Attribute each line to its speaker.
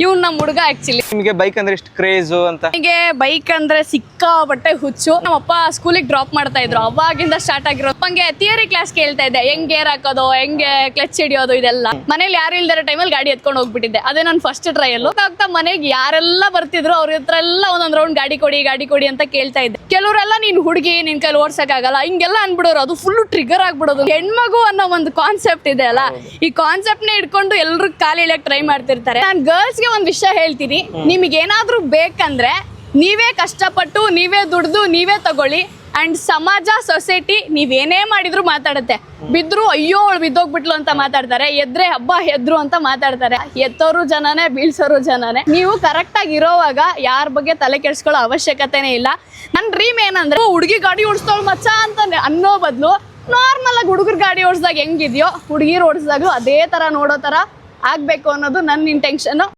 Speaker 1: ಇವ್ನು ನಮ್ಮ ಹುಡುಗ ಆಕ್ಚುಲಿ.
Speaker 2: ನಿಮಗೆ ಬೈಕ್ ಅಂದ್ರೆ ಎಷ್ಟು ಕ್ರೇಜ್ ಅಂತ?
Speaker 1: ನನಗೆ ಬೈಕ್ ಅಂದ್ರೆ ಸಿಕ್ಕಾಪಟ್ಟೆ ಹುಚ್ಚು. ನಮ್ಮಪ್ಪ ಸ್ಕೂಲಿಗೆ ಡ್ರಾಪ್ ಮಾಡ್ತಾ ಇದ್ರು, ಅವಾಗಿಂದ ಸ್ಟಾರ್ಟ್ ಆಗಿರೋ. ಹಂಗೆ ಥಿಯರಿ ಕ್ಲಾಸ್ ಕೇಳ್ತಾ ಇದ್ದೆ, ಹೆಂಗ್ ಗೇರ್ ಹಾಕೋದು, ಹೆಂಗೆ ಕ್ಲಚ್ ಹಿಡಿಯೋದು, ಇದೆಲ್ಲ. ಮನೇಲಿ ಯಾರು ಇಲ್ದಿರೋ ಟೈಮಲ್ಲಿ ಗಾಡಿ ಎತ್ಕೊಂಡು ಹೋಗ್ಬಿಟ್ಟಿದ್ದೆ. ಅದೇ ನನ್ನ ಫಸ್ಟ್ ಟ್ರಯಲ್. ಆಗ್ತಾ ಮನೆಗೆ ಯಾರೆಲ್ಲ ಬರ್ತಿದ್ರು ಅವ್ರ ಹತ್ರ ಎಲ್ಲ ಒಂದೊಂದ್ ರೌಂಡ್ ಗಾಡಿ ಕೊಡಿ ಅಂತ ಕೇಳ್ತಾ ಇದ್ದೆ. ಕೆಲವರೆಲ್ಲ ನೀನ್ ಹುಡುಗಿ, ನಿನ್ ಕೈಲಿ ಓಡ್ಸಕ್ ಆಗಲ್ಲ ಹಿಂಗೆಲ್ಲ ಅನ್ಬಿಡೋರು. ಅದು ಫುಲ್ ಟ್ರಿಗರ್ ಆಗ್ಬಿಡೋದು. ಹೆಣ್ಮಗು ಅನ್ನೋ ಒಂದು ಕಾನ್ಸೆಪ್ಟ್ ಇದೆ ಅಲ್ಲ, ಈ ಕಾನ್ಸೆಪ್ಟ್ ನ ಇಟ್ಕೊಂಡು ಎಲ್ರು ಕಾಲು ಇಳಿಯಕ್ ಟ್ರೈ ಮಾಡ್ತಿರ್ತಾರೆ. ನಾನು ಗರ್ಲ್ಸ್ ಗೆ ಒಂದ್ ವಿಷಯ ಹೇಳ್ತೀನಿ, ನಿಮಗೆ ಏನಾದ್ರೂ ಬೇಕಂದ್ರೆ ನೀವೇ ಕಷ್ಟಪಟ್ಟು, ನೀವೇ ದುಡ್ದು, ನೀವೇ ತಗೊಳ್ಳಿ. ಅಂಡ್ ಸಮಾಜ, ಸೊಸೈಟಿ ನೀವೇನೇ ಮಾಡಿದ್ರು ಮಾತಾಡುತ್ತೆ. ಬಿದ್ರು ಅಯ್ಯೋ ಅವಳು ಬಿದ್ದೋಗ್ಬಿಟ್ಲು ಅಂತ ಮಾತಾಡ್ತಾರೆ, ಎದ್ರೆ ಹಬ್ಬ ಎದ್ರು ಅಂತ ಮಾತಾಡ್ತಾರೆ. ಎತ್ತೋರು ಜನನೇ, ಬೀಳ್ಸೋರು ಜನನೇ. ನೀವು ಕರೆಕ್ಟ್ ಆಗಿ ಇರೋವಾಗ ಯಾರ ಬಗ್ಗೆ ತಲೆ ಕೆಡ್ಸ್ಕೊಳ್ಳೋ ಅವಶ್ಯಕತೆನೇ ಇಲ್ಲ. ನನ್ನ ಡ್ರೀಮ್ ಏನಂದ್ರೆ ಹುಡುಗಿ ಗಾಡಿ ಓಡಿಸ್ತೋಳು ಮಚ್ಚ ಅಂತ ಅನ್ನೋ ಬದಲು ನಾರ್ಮಲ್ ಆಗಿ ಹುಡುಗರು ಗಾಡಿ ಓಡಿಸಿದಾಗ ಹೆಂಗಿದ್ಯೋ ಹುಡುಗಿರು ಓಡಿಸಿದಾಗ್ಲೂ ಅದೇ ತರ ನೋಡೋ ತರ ಆಗ್ಬೇಕು ಅನ್ನೋದು ನನ್ನ ಇಂಟೆನ್ಷನ್.